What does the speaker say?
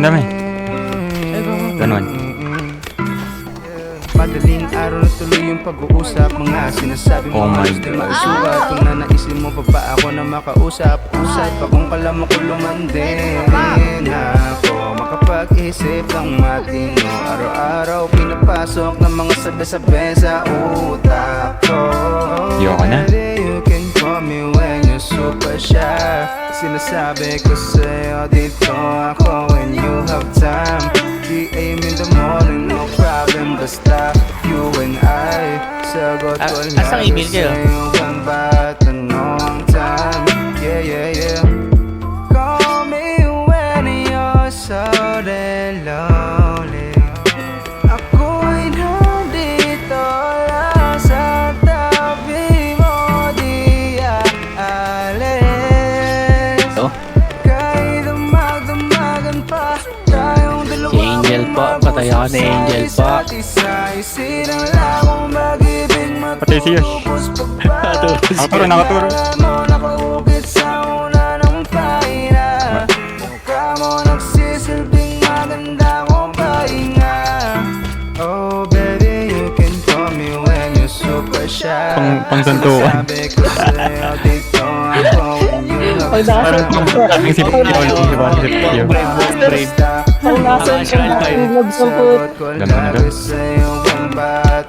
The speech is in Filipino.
Ang dami. Ganon. Madaling araw na tuloy yung pag-uusap. Mga sinasabi mo Oh my halos di God. maisugat. Kung nanaisin mo pa ba ako na makausap? Usap pa kung kalaman ko lumandin ako makapag-isip ng matino. Araw-araw pinapasok ng mga sabi-sabi sa utak ko. Ayoko na. You can call me when you're super shy. Sinasabi ko sa'yo dito ako when you have time. 3 AM in the morning, no problem, basta you and I. Sagot ko lang asang email kayo? sa'yo kung ba't ano ang time. Yeah, yeah, yeah. Call me when you're so damn lonely. Ako'y nandito lang sa tabi mo, di aalis. Ito? Kahit damag-damagan pa tayong dalawa. Si Angel po, patay ako ni Angel po. Isa-isilang lang kung mag-ibig Patay si Yosh. Nakaturo, nakaturo. Nakaukit sa una ng paina. Mukha mo nagsisilbing maganda kong pahinga. Oh baby, you can call me when you're super shy. Pang-santuan. Sabi ko sa'yo dito ako when you have Parang ang isip ko ulit. Parang isip ko. Brave. Ang nasa Mga siya Sean Paul. nagsamput. Sagot ko Ganun na. lagi sa'yo kung ba't